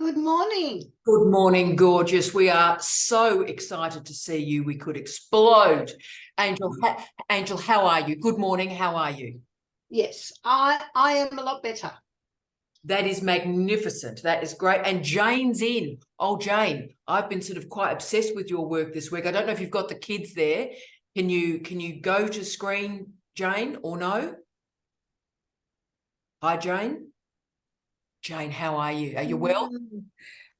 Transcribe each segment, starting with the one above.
Good morning. Good morning, gorgeous. We are so excited to see you. We could explode. Angel, how are you? Good morning. How are you? Yes, I am a lot better. That is magnificent. That is great. And Jane's in. Oh, Jane, I've been sort of quite obsessed with your work this week. I don't know if you've got the kids there. Can you go to screen, Jane, or no? Hi, Jane. Jane, how are you? Are you well?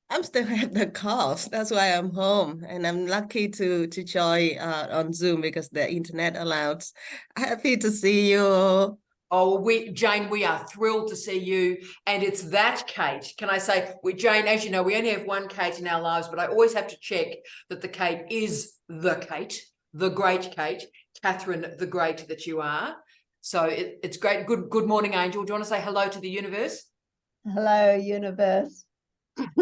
I'm still at the course. That's why I'm home, and I'm lucky to join on Zoom because the internet allows. Happy to see you. Oh, Jane, we are thrilled to see you. And it's that Kate. Can I say, Jane, as you know, we only have one Kate in our lives, but I always have to check that the Kate is the Kate, the great Kate, Catherine the Great that you are. So it's great. Good morning, Angel. Do you want to say hello to the universe? Hello, universe.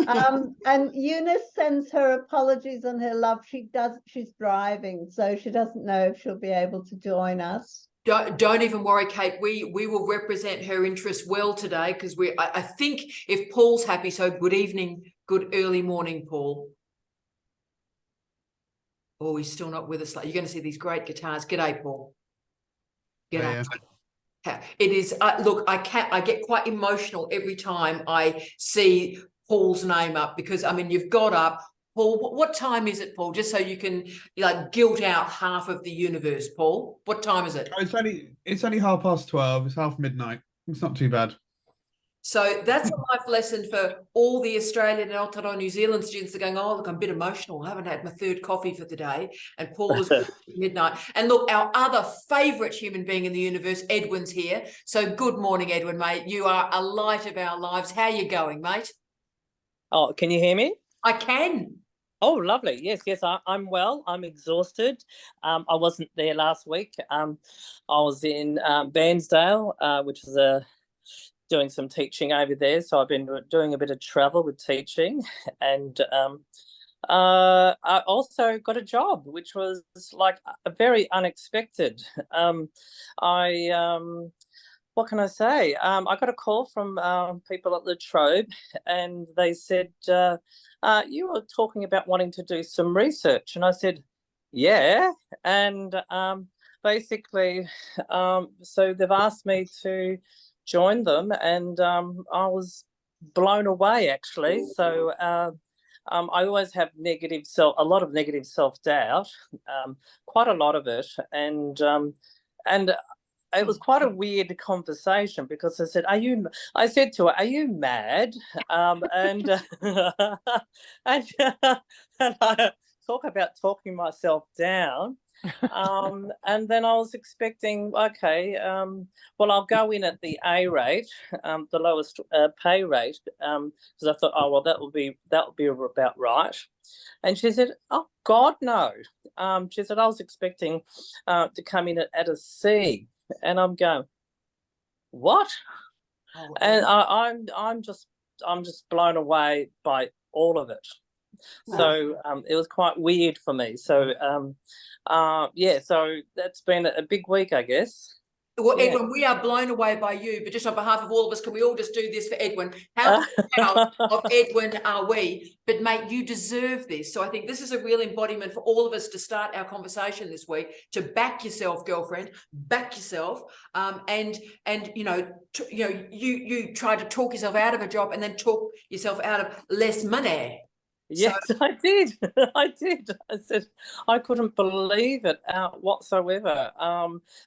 And Eunice sends her apologies and her love. She's driving, so she doesn't know if she'll be able to join us. Don't even worry, Kate. We will represent her interests well today because I think if Paul's happy, so good evening, good early morning, Paul. Oh, he's still not with us. You're going to see these great guitars. G'day, Paul. G'day. Yeah. It is. Look, I get quite emotional every time I see Paul's name up because you've got up. Paul, what time is it, Paul? Just so you can guilt out half of the universe, Paul. What time is it? Oh, it's only 12:30. It's half midnight. It's not too bad. So that's a life lesson for all the Australian and Aotearoa New Zealand students. They're going, oh, look, I'm a bit emotional. I haven't had my third coffee for the day. And Paul was midnight. And look, our other favourite human being in the universe, Edwin's here. So good morning, Edwin, mate. You are a light of our lives. How are you going, mate? Oh, can you hear me? I can. Oh, lovely. Yes, I'm well. I'm exhausted. I wasn't there last week. I was in Bairnsdale, which is doing some teaching over there. So I've been doing a bit of travel with teaching. And I also got a job, which was like a very unexpected. What can I say? I got a call from people at La Trobe, and they said, you were talking about wanting to do some research. And I said, yeah. And basically, so they've asked me to join them, and I was blown away, actually. So I always have a lot of negative self-doubt, quite a lot of it. And it was quite a weird conversation because I said to her, are you mad? And I talk about talking myself down. And then I was expecting, okay, well, I'll go in at the A rate, the lowest pay rate, because I thought, oh, well, that will be about right. And she said, oh, God, no. She said, I was expecting to come in at a C. And I'm going, what? Oh, and I'm just blown away by all of it. Wow. So it was quite weird for me. So so that's been a big week, I guess. Well, yeah. Edwin, we are blown away by you, but just on behalf of all of us, can we all just do this for Edwin? How proud of Edwin are we? But mate, you deserve this. So I think this is a real embodiment for all of us to start our conversation this week, to back yourself, girlfriend, back yourself. And you tried to talk yourself out of a job and then talk yourself out of less money. Yes, so, I did. I said I couldn't believe it whatsoever.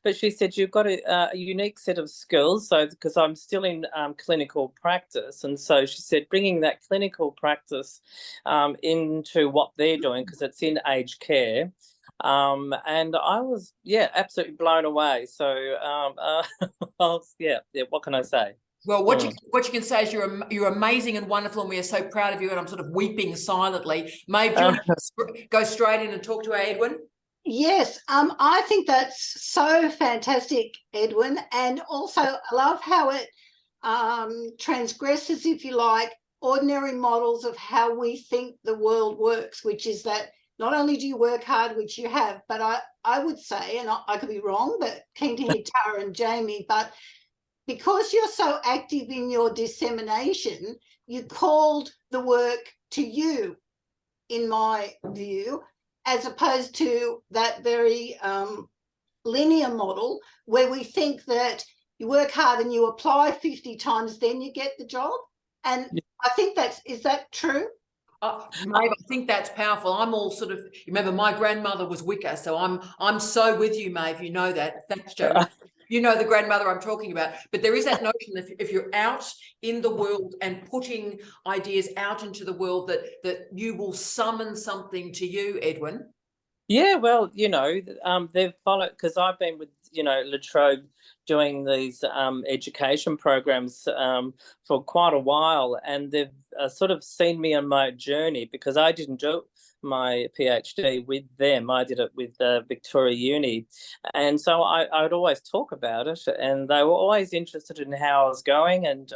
But she said you've got a unique set of skills. So because I'm still in clinical practice, and so she said bringing that clinical practice into what they're doing because it's in aged care. And I was absolutely blown away. So what can I say? Well, what you can say is you're amazing and wonderful, and we are so proud of you. And I'm sort of weeping silently. Maeve, do you want to go straight in and talk to our Edwin? Yes, I think that's so fantastic, Edwin, and also I love how it transgresses, if you like, ordinary models of how we think the world works, which is that not only do you work hard, which you have, but I would say, and I could be wrong, but keen to hear Tara and Jamie, but because you're so active in your dissemination, you called the work to you, in my view, as opposed to that very linear model where we think that you work hard and you apply 50 times, then you get the job. And I think is that true? Maeve, I think that's powerful. I'm all sort of, remember my grandmother was Wicca, so I'm so with you, Maeve. You know that. Thanks, Joe. You know the grandmother I'm talking about. But there is that notion that if you're out in the world and putting ideas out into the world, that you will summon something to you, Edwin. Yeah, well, you know, they've followed, because I've been with, you know, La Trobe doing these education programs for quite a while, and they've sort of seen me on my journey, because I didn't do my PhD with them. I did it with Victoria Uni, and so I would always talk about it, and they were always interested in how I was going, and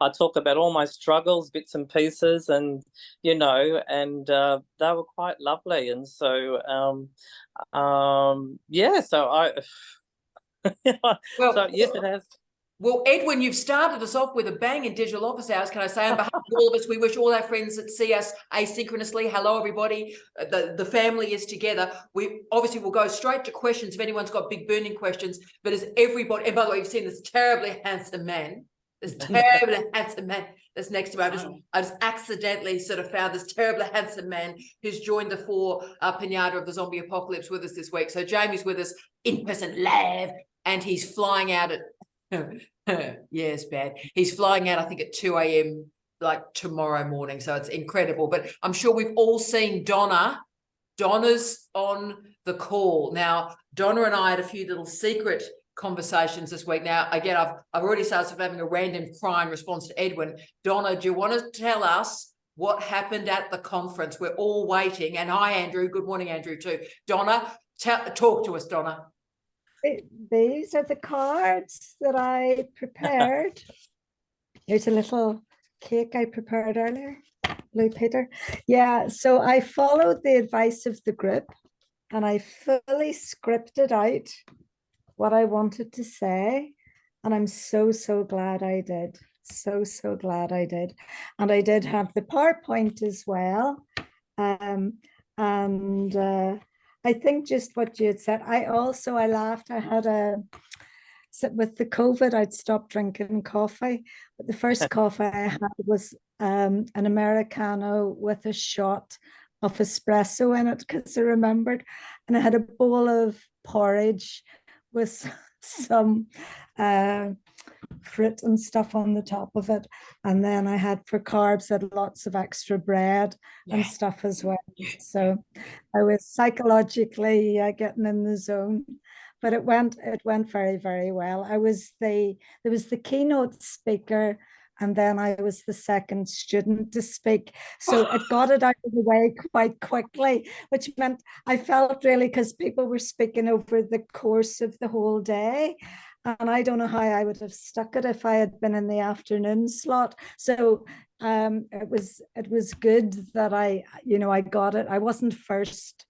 I talk about all my struggles, bits and pieces, and you know, and they were quite lovely, and so yeah, so I. Well, so yes, it has. Well, Edwin, you've started us off with a bang in digital office hours. Can I say on behalf of all of us, we wish all our friends that see us asynchronously, hello, everybody. The family is together. We obviously will go straight to questions if anyone's got big burning questions. But as everybody, and by the way, you've seen this terribly handsome man, that's next to me. I just accidentally sort of found this terribly handsome man who's joined the pinata of the zombie apocalypse with us this week. So Jamie's with us in person live, and he's flying out at yes, bad. He's flying out, I think, at 2 a.m. like tomorrow morning. So it's incredible. But I'm sure we've all seen Donna. Donna's on the call. Now, Donna and I had a few little secret conversations this week. Now, again, I've already started having a random cry in response to Edwin. Donna, do you want to tell us what happened at the conference? We're all waiting. And hi, Andrew. Good morning, Andrew, too. Donna, talk to us, Donna. These are the cards that I prepared. Here's a little cake I prepared earlier. Blue Peter. Yeah, so I followed the advice of the group and I fully scripted out what I wanted to say. And I'm so glad I did. So glad I did. And I did have the PowerPoint as well. I think just what you had said, I laughed. I had with the COVID, I'd stopped drinking coffee, but the first coffee I had was an Americano with a shot of espresso in it, because I remembered, and I had a bowl of porridge with some fruit and stuff on the top of it, and then I had for carbs, I had lots of extra bread and stuff as well. So I was psychologically getting in the zone, but it went very, very well. There was the keynote speaker, and then I was the second student to speak. So it got it out of the way quite quickly, which meant I felt really, because people were speaking over the course of the whole day. And I don't know how I would have stuck it if I had been in the afternoon slot. So it was good that I got it. I wasn't first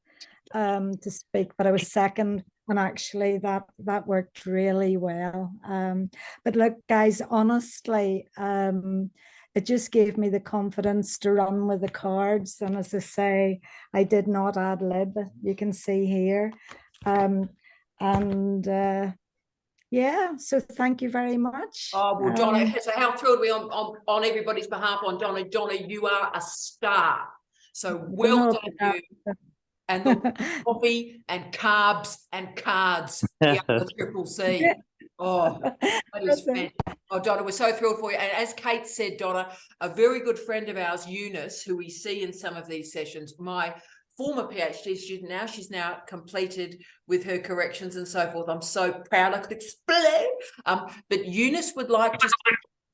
to speak, but I was second. And actually that worked really well. But look, guys, honestly, it just gave me the confidence to run with the cards. And as I say, I did not ad lib, you can see here. Yeah, so thank you very much. Oh, well, Donna, so how thrilled we on everybody's behalf on Donna. Donna, you are a star. So well done you. And the coffee and carbs and cards, the other triple C. Oh, that is fantastic. Oh, Donna, we're so thrilled for you. And as Kate said, Donna, a very good friend of ours, Eunice, who we see in some of these sessions, my former PhD student now, she's now completed with her corrections and so forth. I'm so proud I could explain. But Eunice would like to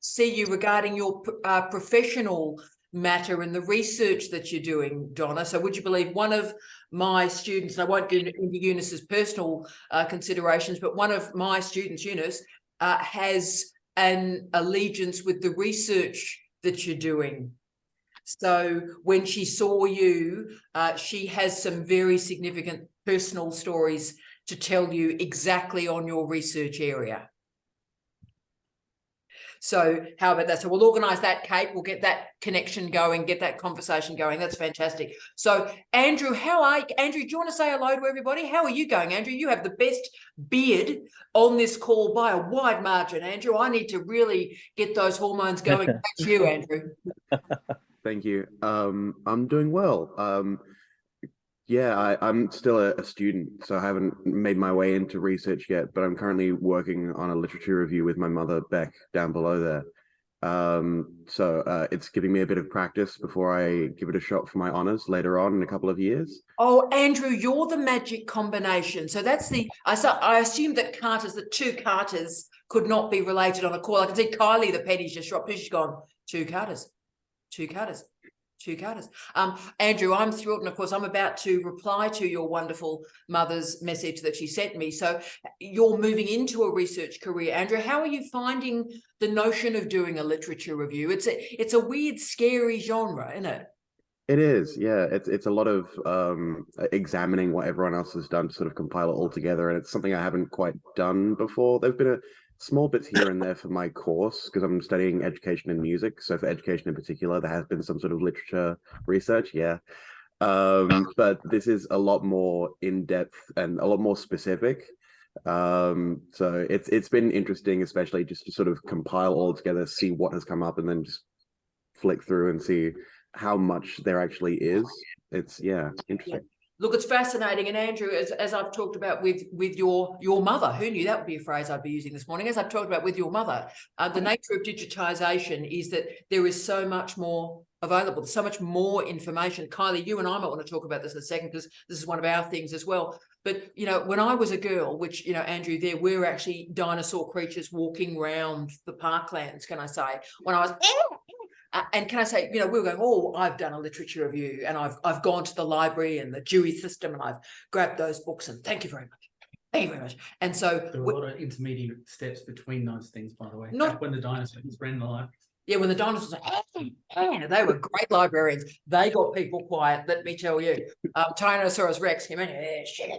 see you regarding your professional matter and the research that you're doing, Donna. So would you believe one of my students, and I won't get into Eunice's personal considerations, but one of my students, Eunice, has an allegiance with the research that you're doing. So when she saw you, she has some very significant personal stories to tell you exactly on your research area. So how about that? So we'll organise that, Kate. We'll get that connection going, get that conversation going. That's fantastic. So Andrew, how are you? Andrew, do you want to say hello to everybody? How are you going, Andrew? You have the best beard on this call by a wide margin, Andrew. I need to really get those hormones going. That's you, Andrew. Thank you. I'm doing well. Yeah, I'm still a student, so I haven't made my way into research yet, but I'm currently working on a literature review with my mother, Beck, down below there. So it's giving me a bit of practice before I give it a shot for my honours later on in a couple of years. Oh, Andrew, you're the magic combination. So that's I assume that the two Carters could not be related on a call. I can see Kylie, the penny's just dropped. She's gone, two Carters. Andrew, I'm thrilled. And of course, I'm about to reply to your wonderful mother's message that she sent me. So you're moving into a research career. Andrew, how are you finding the notion of doing a literature review? It's a weird, scary genre, isn't it? It is, yeah. It's a lot of examining what everyone else has done to sort of compile it all together. And it's something I haven't quite done before. There've been small bits here and there for my course because I'm studying education and music. So for education in particular, there has been some sort of literature research, yeah. But this is a lot more in-depth and a lot more specific. So it's been interesting, especially just to sort of compile all together, see what has come up, and then just flick through and see how much there actually is. It's interesting. Look, it's fascinating. And Andrew, as I've talked about with your mother, who knew that would be a phrase I'd be using this morning, as I've talked about with your mother, the nature of digitisation is that there is so much more available, so much more information. Kylie, you and I might want to talk about this in a second because this is one of our things as well. But, you know, when I was a girl, which, you know, Andrew, there were actually dinosaur creatures walking around the parklands, can I say, when I was... and can I say, you know, we were going, oh, I've done a literature review and I've gone to the library and the Dewey system and I've grabbed those books and thank you very much. Thank you very much. And so there were a lot of intermediate steps between those things, by the way. Not back when the dinosaurs ran the library. Yeah, when the dinosaurs they were great librarians. They got people quiet, let me tell you. Tyrannosaurus Rex came in, shit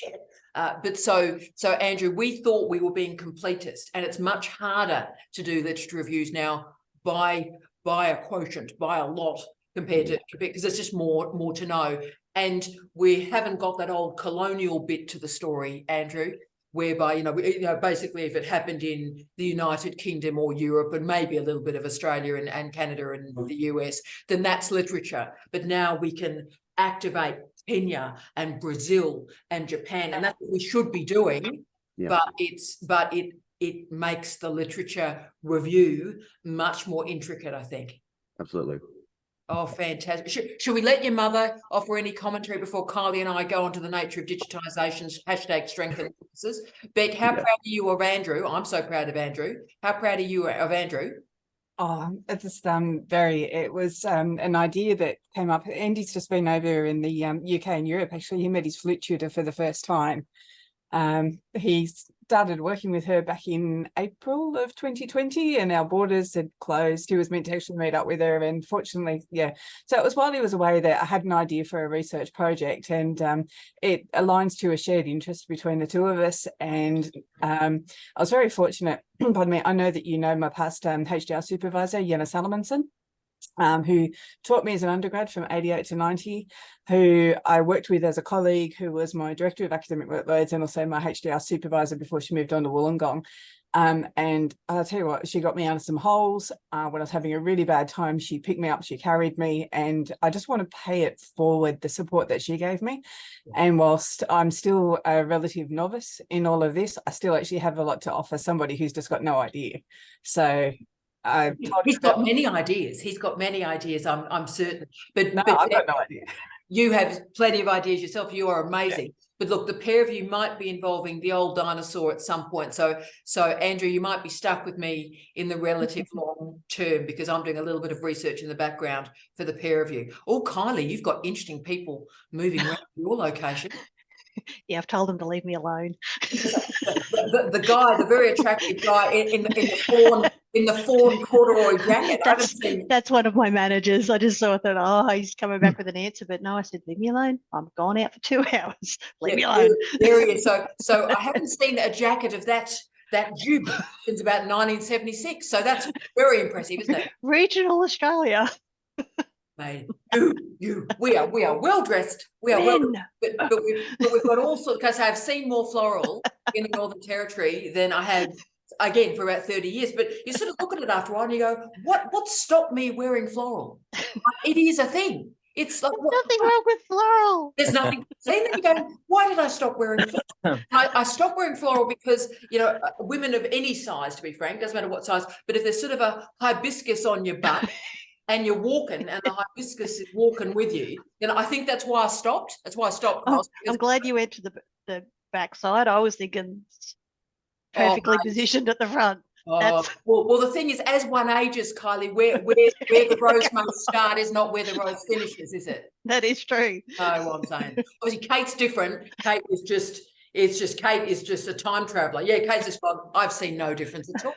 it. But so Andrew, we thought we were being completist, and it's much harder to do literature reviews now by a quotient, by a lot, compared to, because there's just more to know. And we haven't got that old colonial bit to the story, Andrew, whereby, you know, basically if it happened in the United Kingdom or Europe and maybe a little bit of Australia and Canada and the US, then that's literature. But now we can activate Kenya and Brazil and Japan, and that's what we should be doing. Yeah. But it makes the literature review much more intricate, I think. Absolutely. Oh, fantastic. Should we let your mother offer any commentary before Kylie and I go on to the nature of digitisation's #strength and weaknesses? Beck, how proud are you of Andrew? I'm so proud of Andrew. How proud are you of Andrew? Oh, it's just it was an idea that came up. Andy's just been over in the UK and Europe. Actually, he met his flute tutor for the first time. He started working with her back in April of 2020, and our borders had closed. He was meant to actually meet up with her, and fortunately, so it was while he was away that I had an idea for a research project, and it aligns to a shared interest between the two of us. And I was very fortunate. Pardon me. I know that you know my past HDR supervisor, Jenna Salomonson, who taught me as an undergrad from 88 to 90, who I worked with as a colleague, who was my director of academic workloads and also my HDR supervisor before she moved on to Wollongong. And I'll tell you what, she got me out of some holes. When I was having a really bad time, she picked me up, she carried me, and I just want to pay it forward, the support that she gave me. And whilst I'm still a relative novice in all of this, I still actually have a lot to offer somebody who's just got no idea. So he's got many ideas. He's got many ideas, I'm certain. But I've got no idea. You have plenty of ideas yourself. You are amazing. Yeah. But look, the pair of you might be involving the old dinosaur at some point. So Andrew, you might be stuck with me in the relative long term, because I'm doing a little bit of research in the background for the pair of you. Oh, Kylie, you've got interesting people moving around your location. Yeah, I've told them to leave me alone. the guy, the very attractive guy in the fawn corduroy jacket. That's one of my managers. I just thought that, he's coming back with an answer, but no, I said, leave me alone. I'm gone out for 2 hours. Leave me alone. There he is. So I haven't seen a jacket of that that due since about 1976. So that's very impressive, isn't it? Regional Australia. Mate, we are well dressed. We are Men. but we've got all sorts. Because I've seen more floral in the Northern Territory than I have, again, for about 30 years. But you sort of look at it after a while and you go, what stopped me wearing floral? It is a thing. It's like Nothing wrong with floral. there's nothing. Then you go, why did I stop wearing floral? I stopped wearing floral because, you know, women of any size, to be frank, doesn't matter what size, but if there's sort of a hibiscus on your butt and you're walking and the hibiscus is walking with you, then I think that's why I stopped. That's why I stopped. I'm glad you went to the backside. I was thinking perfectly positioned at the front. Well, the thing is, as one ages, Kylie, where the rose must start is not where the rose finishes, is it? That is true. No, what I'm saying. Obviously, Kate's different. Kate is just a time traveler. Yeah, Kate's just gone, I've seen no difference at all.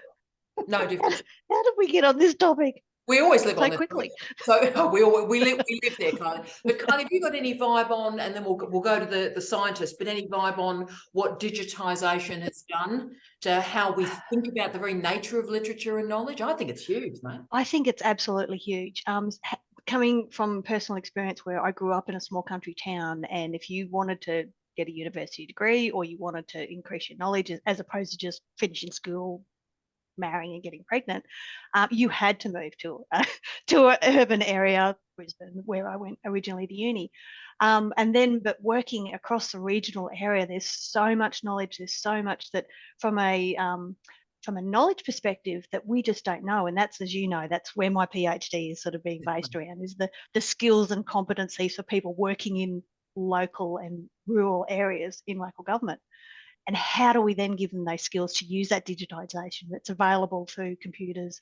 No difference. How did we get on this topic? We always live so on this quickly. Topic. So we live there, Kylie. But Kylie, have you got any vibe on, and then we'll go to the scientists, but any vibe on what digitisation has done to how we think about the very nature of literature and knowledge? I think it's huge, mate. I think it's absolutely huge. Coming from personal experience where I grew up in a small country town, and if you wanted to get a university degree or you wanted to increase your knowledge as opposed to just finishing school, marrying and getting pregnant, you had to move to an urban area, Brisbane, where I went originally to uni. But working across the regional area, there's so much knowledge, there's so much that from a knowledge perspective that we just don't know. And that's, as you know, that's where my PhD is sort of being based around, is the skills and competencies for people working in local and rural areas in local government. And how do we then give them those skills to use that digitisation that's available through computers,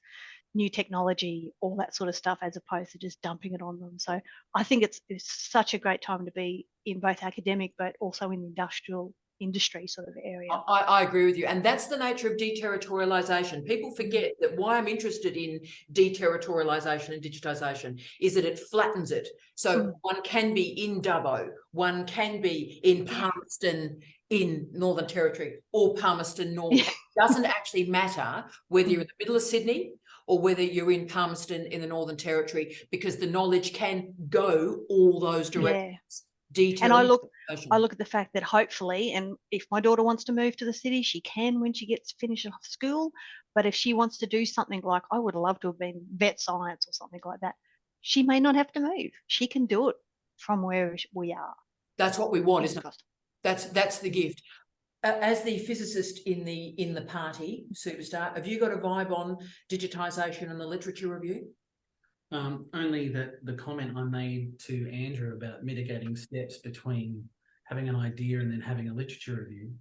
new technology, all that sort of stuff, as opposed to just dumping it on them. So I think it's such a great time to be in both academic but also in the industrial industry sort of area. I agree with you. And that's the nature of deterritorialisation. People forget that why I'm interested in deterritorialisation and digitisation is that it flattens it. So one can be in Dubbo, one can be in Palmerston in Northern Territory or Palmerston North. It doesn't actually matter whether you're in the middle of Sydney or whether you're in Palmerston in the Northern Territory, because the knowledge can go all those directions. And I look at the fact that hopefully, and if my daughter wants to move to the city, she can when she gets finished off school. But if she wants to do something like, I would love to have been vet science or something like that, she may not have to move. She can do it from where we are. That's what we want, isn't it? That's the gift. As the physicist in the party, Superstar, have you got a vibe on digitisation and the literature review? Only that the comment I made to Andrew about mitigating steps between having an idea and then having a literature review,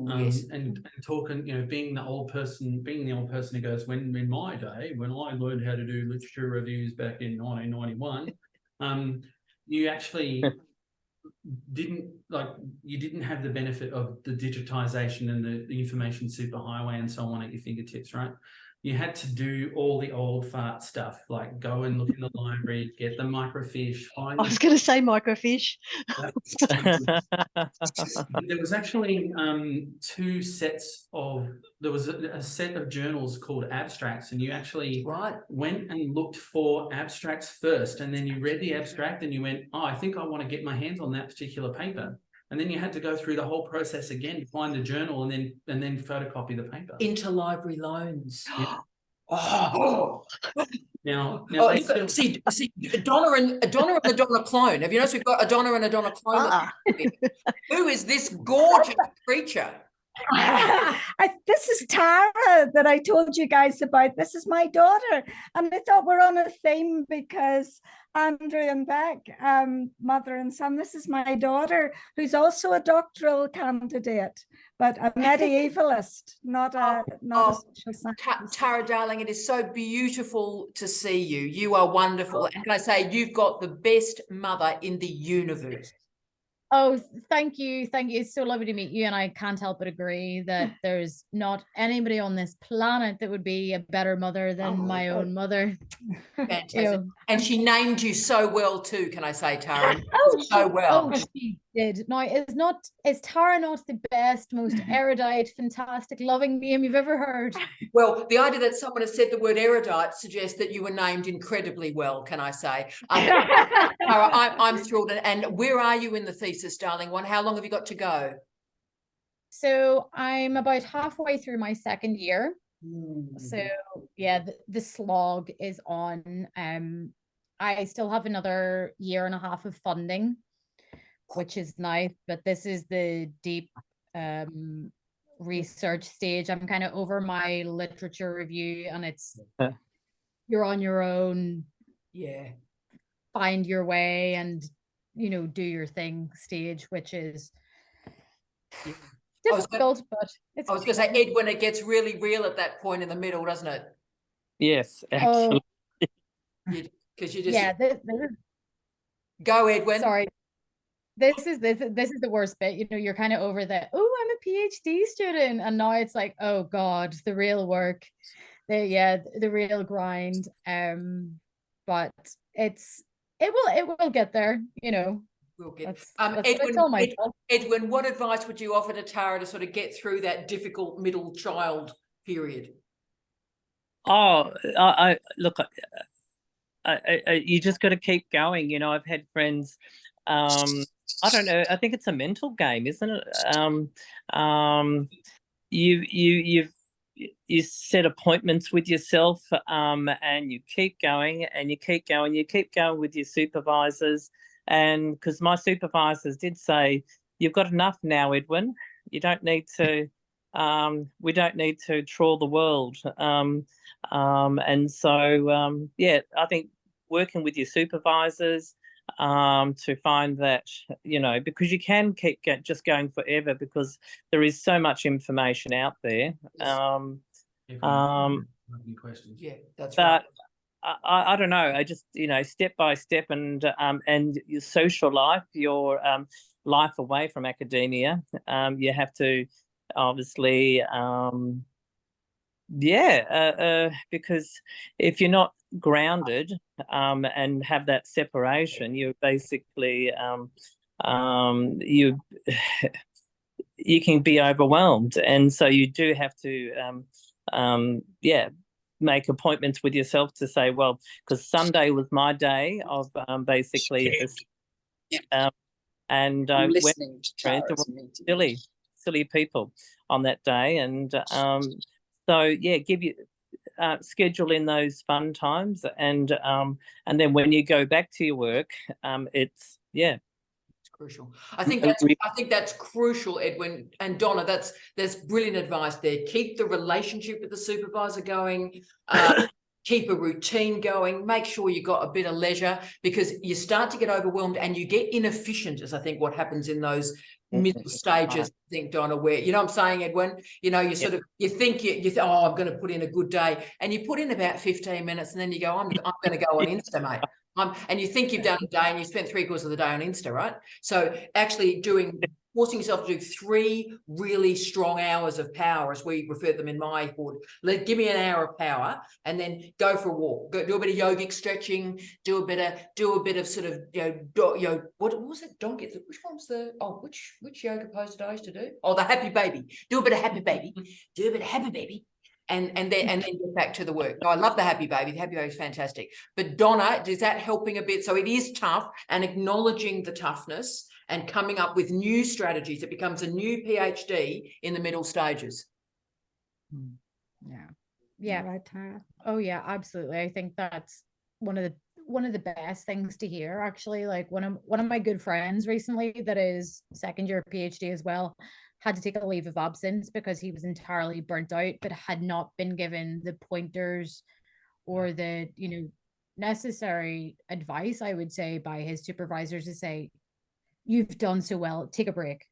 yes. and talking, you know, being the old person who goes, when in my day, when I learned how to do literature reviews back in 1991, you actually didn't have the benefit of the digitisation and the information superhighway and so on at your fingertips, right? You had to do all the old fart stuff, like go and look in the library, get the microfiche. I was going to say microfiche. There was actually there was a set of journals called abstracts, and you actually went and looked for abstracts first, and then you read the abstract and you went, oh, I think I want to get my hands on that particular paper. And then you had to go through the whole process again to find the journal and then photocopy the paper. Interlibrary loans. Yeah. Now see, Donna and the Donna clone. Have you noticed we've got a Donna and a Donna clone? Who is this gorgeous creature? This is Tara that I told you guys about. This is my daughter, and I thought we're on a theme because Andrew and Beck, mother and son. This is my daughter, who's also a doctoral candidate, but a medievalist, not a social scientist. Tara, darling, it is so beautiful to see you. You are wonderful, and can I say you've got the best mother in the universe. Oh, thank you. It's so lovely to meet you, and I can't help but agree that there's not anybody on this planet that would be a better mother than my own mother. Fantastic. And she named you so well too, can I say, Tara? So well. did. Now, is Tara not the best, most erudite, fantastic, loving name you've ever heard? Well, the idea that someone has said the word erudite suggests that you were named incredibly well, can I say? Tara, I'm thrilled. And where are you in the thesis, darling one? How long have you got to go? So I'm about halfway through my second year. So yeah, the slog is on. I still have another year and a half of funding, which is nice, but this is the deep research stage. I'm kind of over my literature review, and it's you're on your own. Yeah. Find your way and, do your thing stage, which is difficult, but it's I was going to say, Edwin, it gets really real at that point in the middle, doesn't it? Yes, absolutely. Because you just go, Edwin. Sorry. This is the worst bit. You're kind of over the, oh, I'm a PhD student, and now it's like, oh God, the real work, the real grind. But it will get there. We'll get. Edwin, what advice would you offer to Tara to sort of get through that difficult middle child period? Oh, I look. You just got to keep going. I've had friends. I don't know. I think it's a mental game, isn't it? You set appointments with yourself, and you keep going, and you keep going. You keep going with your supervisors, and because my supervisors did say, "You've got enough now, Edwin. You don't need to. We don't need to trawl the world." And so, yeah, I think working with your supervisors to find that, because you can keep just going forever because there is so much information out there. Questions. Yeah, that's but right. I don't know. I just, step by step, and your social life, your life away from academia, you have to obviously, because if you're not grounded and have that separation, you're basically you can be overwhelmed, and so you do have to make appointments with yourself to say, well, because Sunday was my day of basically and I went to silly people on that day, and so yeah, give you schedule in those fun times, and then when you go back to your work, it's crucial. I think that's crucial, Edwin and Donna. That's brilliant advice there. Keep the relationship with the supervisor going. Keep a routine going. Make sure you got a bit of leisure, because you start to get overwhelmed and you get inefficient, is I think what happens in those middle stages. I think, Donna, where, you know what I'm saying, Edwin? You sort of, you think oh, I'm going to put in a good day, and you put in about 15 minutes, and then you go, I'm going to go on Insta, mate. And you think you've done a day, and you spent 3/4 of the day on Insta, right? So actually forcing yourself to do 3 really strong hours of power, as we refer to them in my hood. Give me an hour of power, and then go for a walk. Do a bit of yogic stretching. Do a bit of sort of what was it? Don't get which one's the which yoga pose did I used to do? Oh, the happy baby. Do a bit of happy baby. Do a bit of happy baby. And then get back to the work. No, I love the happy baby. The happy baby is fantastic. But Donna, is that helping a bit? So it is tough, and acknowledging the toughness and coming up with new strategies. It becomes a new PhD in the middle stages. Yeah. Right, Tara. Oh yeah, absolutely. I think that's one of the best things to hear, actually. Like one of my good friends recently, that is second year PhD as well, had to take a leave of absence because he was entirely burnt out, but had not been given the pointers or the necessary advice, I would say, by his supervisors to say, you've done so well, take a break,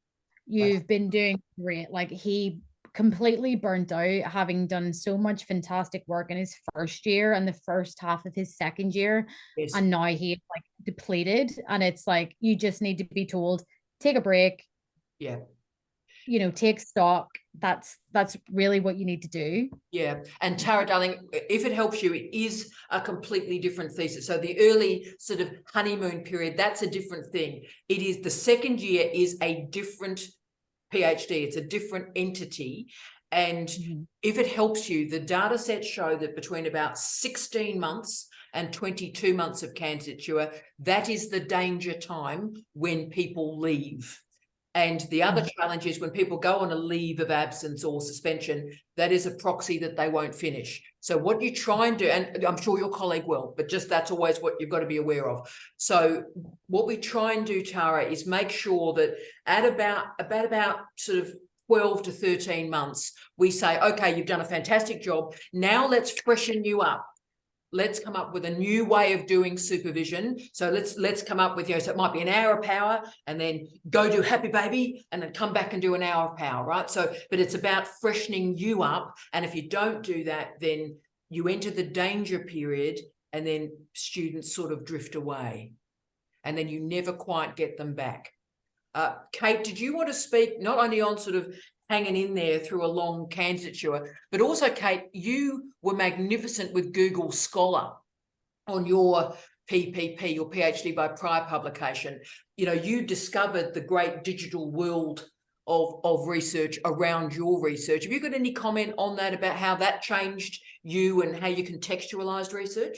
you've been doing great. Like, he completely burnt out, having done so much fantastic work in his first year and the first half of his second year. Yes. And now he's like depleted, and it's like, you just need to be told, take a break, take stock, that's really what you need to do. Yeah. And Tara, darling, if it helps you, it is a completely different thesis. So the early sort of honeymoon period, that's a different thing. It is the second year is a different PhD. It's a different entity. And if it helps you, the data sets show that between about 16 months and 22 months of candidature, that is the danger time when people leave. And the other challenge is when people go on a leave of absence or suspension, that is a proxy that they won't finish. So what you try and do, and I'm sure your colleague will, but just that's always what you've got to be aware of. So what we try and do, Tara, is make sure that at about sort of 12 to 13 months, we say, okay, you've done a fantastic job. Now let's freshen you up. Let's come up with a new way of doing supervision. So let's come up with, so it might be an hour of power and then go do happy baby and then come back and do an hour of power, right? So, but it's about freshening you up. And if you don't do that, then you enter the danger period and then students sort of drift away and then you never quite get them back. Kate, did you want to speak not only on sort of hanging in there through a long candidature, but also, Kate, you were magnificent with Google Scholar on your PPP, your PhD by prior publication. You discovered the great digital world of research around your research. Have you got any comment on that about how that changed you and how you contextualized research?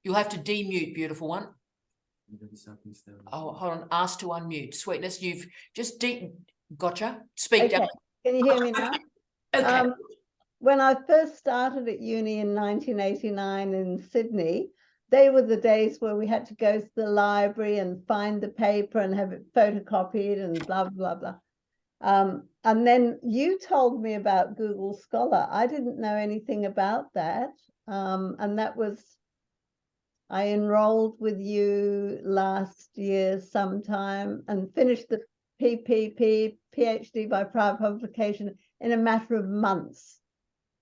You'll have to demute, beautiful one. Oh, hold on. Ask to unmute. Sweetness, you've just gotcha. Speak. Okay. Can you hear me now? Okay. When I first started at uni in 1989 in Sydney, they were the days where we had to go to the library and find the paper and have it photocopied and blah, blah, blah. And then you told me about Google Scholar. I didn't know anything about that. And that was, I enrolled with you last year sometime and finished the PPP, PhD by prior publication, in a matter of months,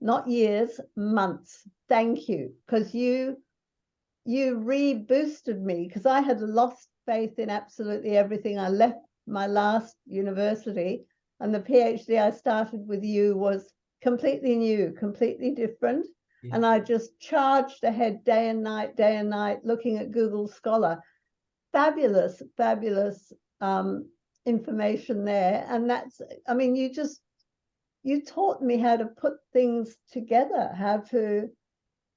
not years, months. Thank you, because you reboosted me, because I had lost faith in absolutely everything. I left my last university and the PhD I started with you was completely new, completely different. Yeah. And I just charged ahead day and night, looking at Google Scholar. Fabulous, fabulous information there. And that's, I mean, you taught me how to put things together,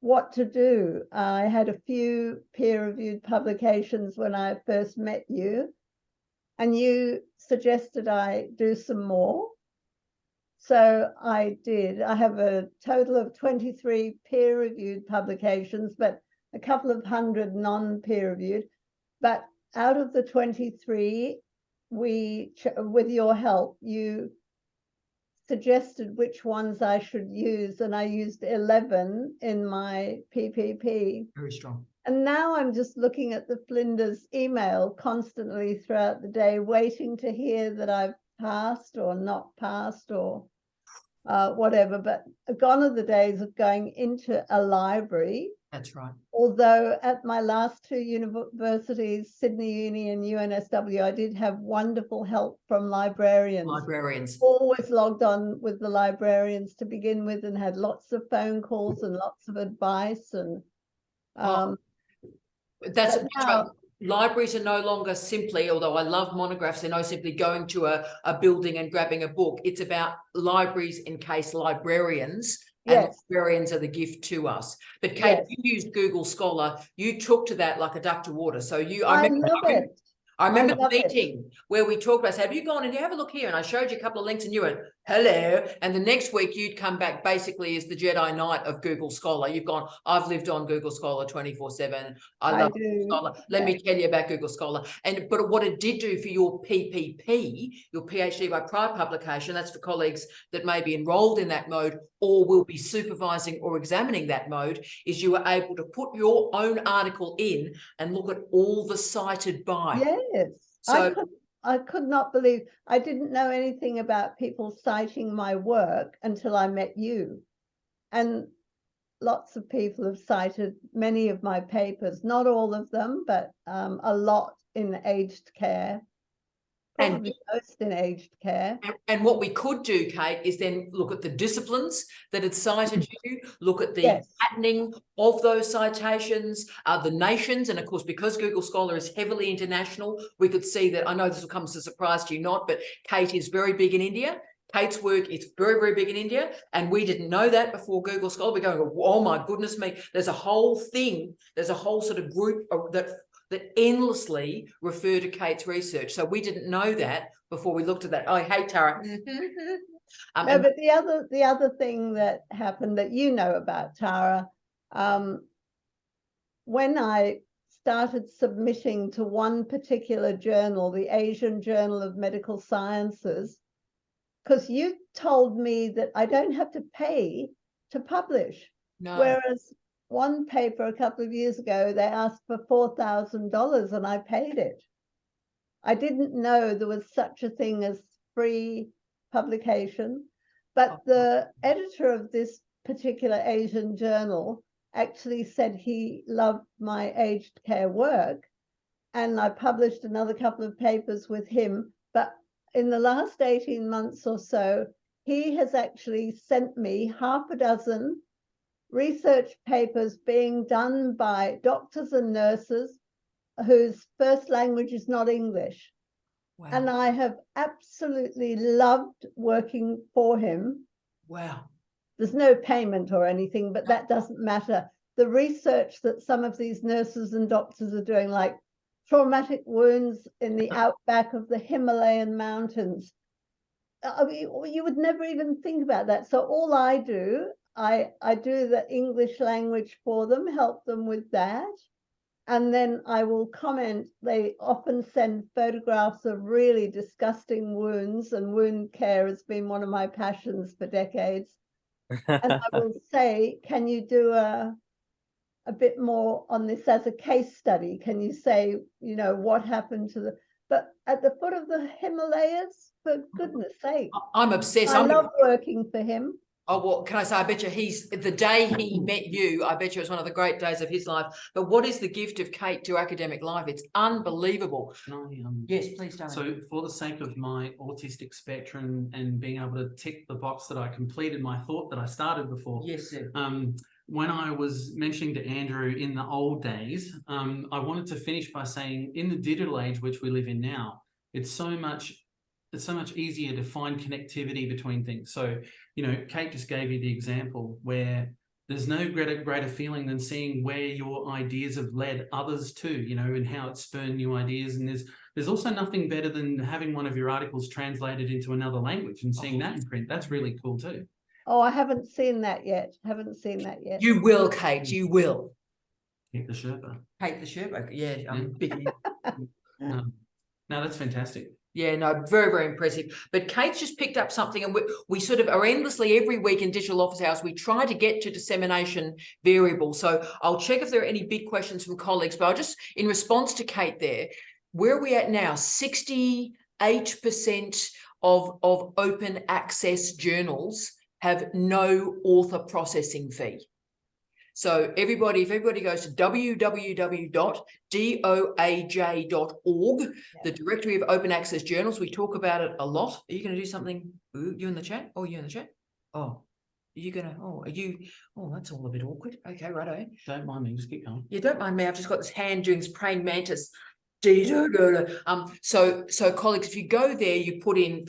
what to do. I had a few peer-reviewed publications when I first met you, and you suggested I do some more. So I did. I have a total of 23 peer-reviewed publications, but a couple of hundred non-peer-reviewed. But out of the 23, with your help, you suggested which ones I should use, and I used 11 in my PPP. Very strong. And now I'm just looking at the Flinders email constantly throughout the day, waiting to hear that I've passed or not passed or whatever. But gone are the days of going into a library. That's right. Although at my last two universities, Sydney Uni and UNSW, I did have wonderful help from librarians. Librarians. Always logged on with the librarians to begin with and had lots of phone calls and lots of advice. And that's right. Libraries are no longer simply, although I love monographs, they're not simply going to a building and grabbing a book. It's about libraries in case librarians. And yes. Librarians are the gift to us. But Kate, yes. You used Google Scholar. You took to that like a duck to water. So I remember the meeting where we talked about, have you gone and you have a look here? And I showed you a couple of links and you went, hello. And the next week you'd come back basically as the Jedi Knight of Google Scholar. You've gone, I've lived on Google Scholar 24/7. I love Google Scholar. Let me tell you about Google Scholar. But what it did do for your PPP, your PhD by prior publication, that's for colleagues that may be enrolled in that mode or will be supervising or examining that mode, is you were able to put your own article in and look at all the cited by. Yes. So I could not believe, I didn't know anything about people citing my work until I met you. And lots of people have cited many of my papers, not all of them, but a lot in aged care. probably most in aged care. And what we could do, Kate, is then look at the disciplines that had cited you, look at the Yes. patterning of those citations, the nations, and of course, because Google Scholar is heavily international, we could see that, I know this will come as a surprise to you not, but Kate is very big in India. Kate's work is very, very big in India, and we didn't know that before Google Scholar. We're going, oh my goodness me, there's a whole thing, there's a whole sort of group that endlessly refer to Kate's research. So we didn't know that before we looked at that. Oh, hey, Tara. No, but the other thing that happened that you know about, Tara, when I started submitting to one particular journal, the Asian Journal of Medical Sciences, because you told me that I don't have to pay to publish. No. Whereas one paper a couple of years ago, they asked for $4,000 and I paid it. I didn't know there was such a thing as free publication, but the editor of this particular Asian journal actually said he loved my aged care work, and I published another couple of papers with him. But in the last 18 months or so, he has actually sent me half a dozen research papers being done by doctors and nurses whose first language is not English. Wow. And I have absolutely loved working for him. Wow. There's no payment or anything, but that doesn't matter. The research that some of these nurses and doctors are doing, like traumatic wounds in the outback of the Himalayan mountains, I mean, you would never even think about that. So all I do, I do the English language for them, help them with that. And then I will comment. They often send photographs of really disgusting wounds, and wound care has been one of my passions for decades. And I will say, can you do a bit more on this as a case study? Can you say, you know, what happened to the, but at the foot of the Himalayas, for goodness sake. I'm obsessed. I love working for him. Oh, well, can I say, I bet you the day he met you, I bet you it was one of the great days of his life. But what is the gift of Kate to academic life? It's unbelievable. Yes, please, Darren. So for the sake of my autistic spectrum and being able to tick the box that I completed my thought that I started before. Yes, sir. When I was mentioning to Andrew in the old days, I wanted to finish by saying in the digital age which we live in now, it's so much easier to find connectivity between things. So, you know, Kate just gave you the example where there's no greater feeling than seeing where your ideas have led others to, you know, and how it spurned new ideas. And there's also nothing better than having one of your articles translated into another language and seeing that in print. That's really cool too. Oh, I haven't seen that yet. You will, Kate, you will. Kate the Sherpa. Kate the Sherpa, yeah. I'm big. No, that's fantastic. Yeah, no, very, very impressive. But Kate's just picked up something, and we sort of are endlessly every week in Digital Office Hours, we try to get to dissemination variables. So I'll check if there are any big questions from colleagues, but I'll just, in response to Kate there, where are we at now? 68% of open access journals have no author processing fee. So if everybody goes to www.doaj.org, the Directory of Open Access Journals, we talk about it a lot. Are you going to do something? Ooh, you in the chat? Oh, you in the chat? Oh, are you going to, oh, are you, oh, that's all a bit awkward. Okay, righto. Don't mind me, just keep going. Yeah, don't mind me. I've just got this hand doing this praying mantis. So colleagues, if you go there, you put in,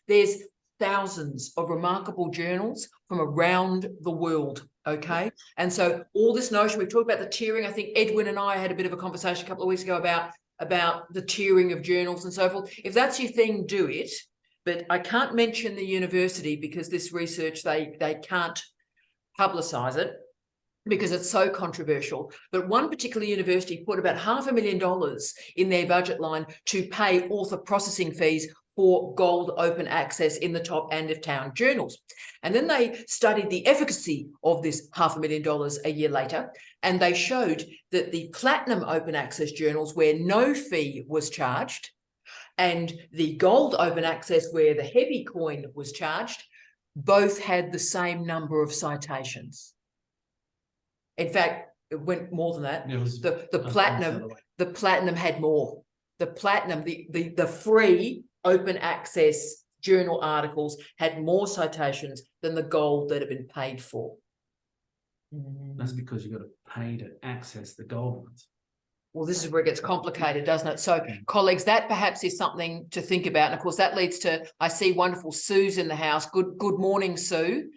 there's thousands of remarkable journals from around the world, okay? And so all this notion, we've talked about the tiering. I think Edwin and I had a bit of a conversation a couple of weeks ago about the tiering of journals and so forth. If that's your thing, do it. But I can't mention the university because this research, they can't publicize it because it's so controversial. But one particular university put about $500,000 in their budget line to pay author processing fees for gold open access in the top end of town journals. And then they studied the efficacy of this $500,000 a year later, and they showed that the platinum open access journals where no fee was charged and the gold open access where the heavy coin was charged, both had the same number of citations. In fact, it went more than that. The platinum had more. The platinum, the free open access journal articles had more citations than the gold that had been paid for. That's because you've got to pay to access the gold ones. Well, this is where it gets complicated, doesn't it? So, colleagues, that perhaps is something to think about. And of course, that leads to, I see wonderful Sue's in the house. Good morning, Sue.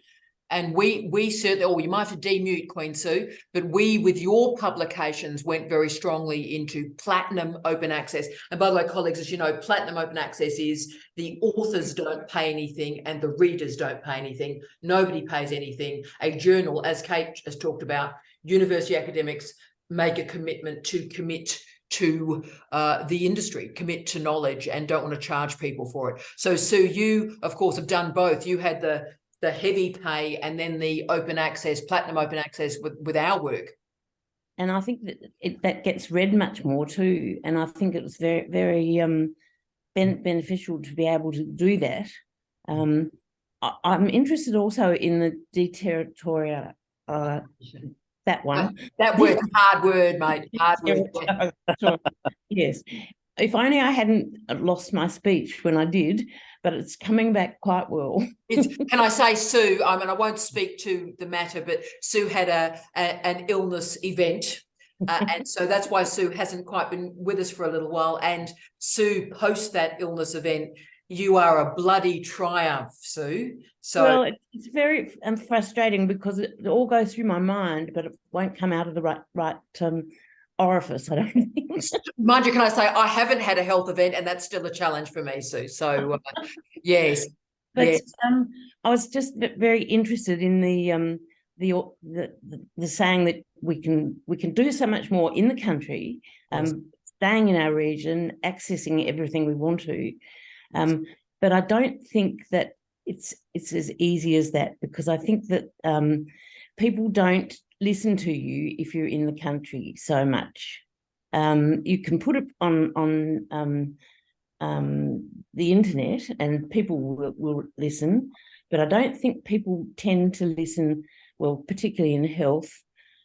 And we certainly, you might have to demute Queen Sue, but we, with your publications, went very strongly into platinum open access. And by the way, colleagues, as you know, platinum open access is the authors don't pay anything and the readers don't pay anything. Nobody pays anything. A journal, as Kate has talked about, university academics make a commitment to commit to the industry, commit to knowledge, and don't want to charge people for it. So, Sue, you, of course, have done both. You had the heavy pay and then the open access, platinum open access with our work. And I think that that gets read much more too. And I think it was very, very beneficial to be able to do that. I'm interested also in the deterritorial, that one. That word's a hard word, mate. Hard word. Yes. If only I hadn't lost my speech when I did, but it's coming back quite well. Can I say, Sue, I mean, I won't speak to the matter, but Sue had an illness event. And so that's why Sue hasn't quite been with us for a little while. And Sue, post that illness event, you are a bloody triumph, Sue. So, well, it's very frustrating because it all goes through my mind, but it won't come out of the right orifice, I don't think. Mind you, can I say I haven't had a health event, and that's still a challenge for me, Sue. So yes, but yes. I was just very interested in the saying that we can do so much more in the country, Yes. staying in our region, accessing everything we want to, but I don't think that it's as easy as that, because I think that people don't listen to you if you're in the country so much. You can put it on the internet and people will listen, but I don't think people tend to listen, well, particularly in health,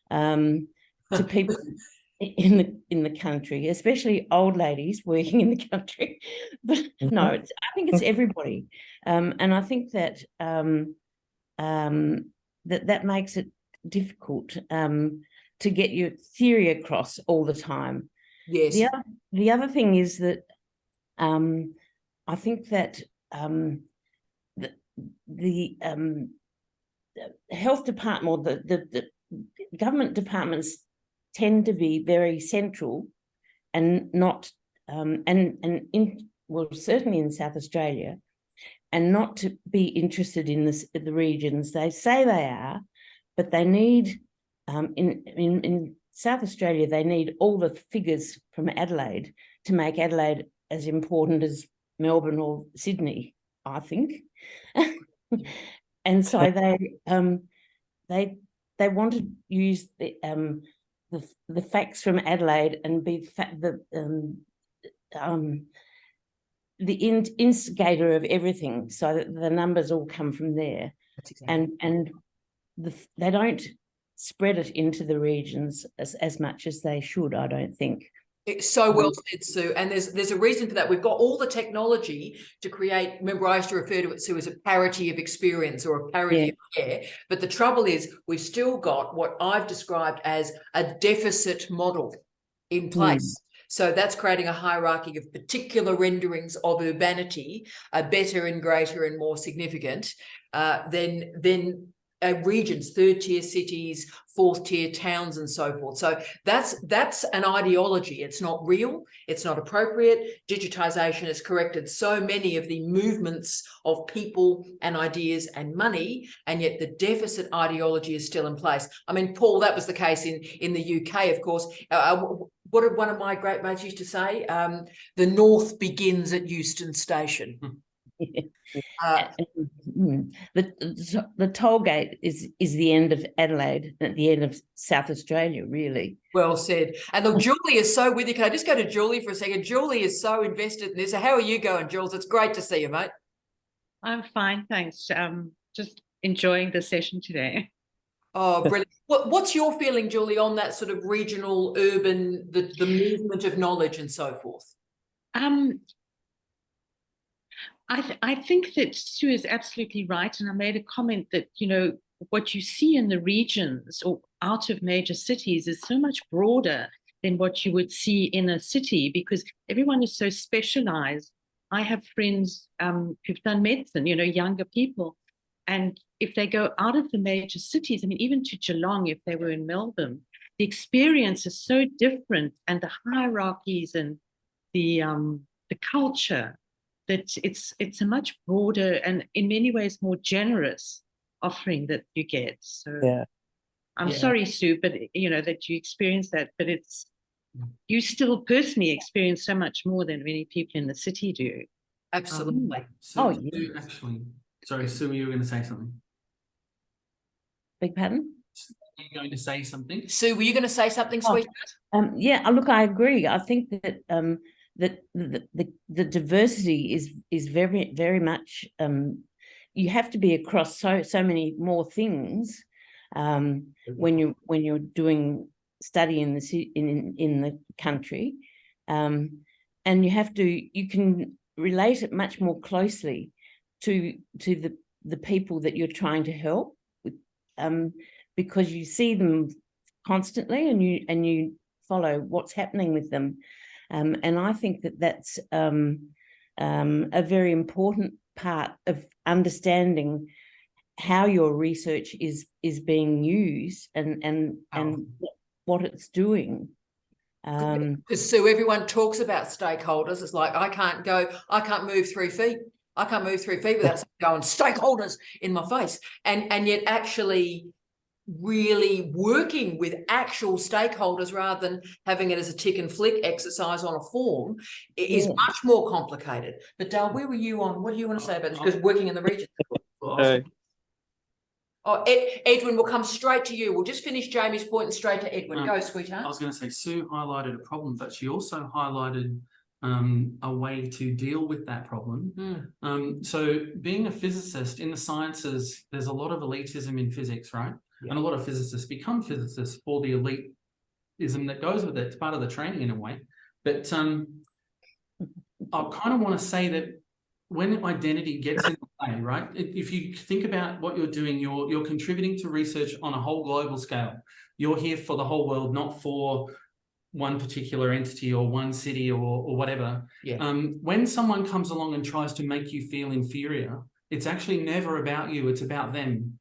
to people in the country, especially old ladies working in the country. But no, I think it's everybody, and I think that that makes it difficult to get your theory across all the time. Yes. The other thing is that I think that the health department or the government departments tend to be very central and not well, certainly in South Australia, and not to be interested in the regions. They say they are, but they need in South Australia, they need all the figures from Adelaide to make Adelaide as important as Melbourne or Sydney, I think. And so they want to use the facts from Adelaide and be the instigator of everything, so that the numbers all come from there. That's exactly. And they don't spread it into the regions as much as they should, I don't think. It's so well said, Sue. And there's a reason for that. We've got all the technology to create, remember I used to refer to it, Sue, as a parity of experience or a parity of care. But the trouble is we've still got what I've described as a deficit model in place. So that's creating a hierarchy of particular renderings of urbanity, better and greater and more significant than regions, third-tier cities, fourth-tier towns, and so forth. So that's an ideology. It's not real. It's not appropriate. Digitization has corrected so many of the movements of people and ideas and money, and yet the deficit ideology is still in place. I mean, Paul, that was the case in the UK, of course. What did one of my great mates used to say? The North begins at Euston Station. The toll gate is the end of Adelaide, at the end of South Australia, really. Well said. And look, Julie is so with you. Can I just go to Julie for a second? Julie is so invested in this. So how are you going, Jules? It's great to see you, mate. I'm fine, thanks. Just enjoying the session today. Oh, brilliant. What's your feeling, Julie, on that sort of regional, urban, the movement of knowledge and so forth? I think that Sue is absolutely right. And I made a comment that, you know, what you see in the regions or out of major cities is so much broader than what you would see in a city, because everyone is so specialized. I have friends who've done medicine, you know, younger people. And if they go out of the major cities, I mean, even to Geelong, if they were in Melbourne, the experience is so different, and the hierarchies and the culture, that it's a much broader and in many ways more generous offering that you get. So Yeah. I'm Yeah. sorry, Sue, but you know that you experience that, but you still personally experience so much more than many people in the city do. Absolutely. So, Oh, Sue, actually, sorry, Sue, you were going to say something. Big pardon? Are you going to say something? Sue, were you going to say something, Oh, sweetheart? yeah, look, I agree. I think that that the diversity is very, very much you have to be across so many more things when you're doing study in the country, and you can relate it much more closely to the people that you're trying to help, because you see them constantly and you follow what's happening with them, and I think that that's a very important part of understanding how your research is being used and what it's doing. Because Sue, everyone talks about stakeholders. It's like I can't move 3 feet. I can't move 3 feet without going stakeholders in my face, and yet actually really working with actual stakeholders rather than having it as a tick and flick exercise on a form is much more complicated. But Dale, where were you on? What do you want to say about this? Because working in the region. Oh, Edwin, we'll come straight to you. We'll just finish Jamie's point and straight to Edwin. Go, sweetheart. I was going to say, Sue highlighted a problem, but she also highlighted a way to deal with that problem. So being a physicist in the sciences, there's a lot of elitism in physics, right? Yeah. And a lot of physicists become physicists for the elitism that goes with it. It's part of the training in a way. But I kind of want to say that when identity gets in the way, right? If you think about what you're doing, you're contributing to research on a whole global scale. You're here for the whole world, not for one particular entity or one city or whatever. Yeah. When someone comes along and tries to make you feel inferior, it's actually never about you, it's about them.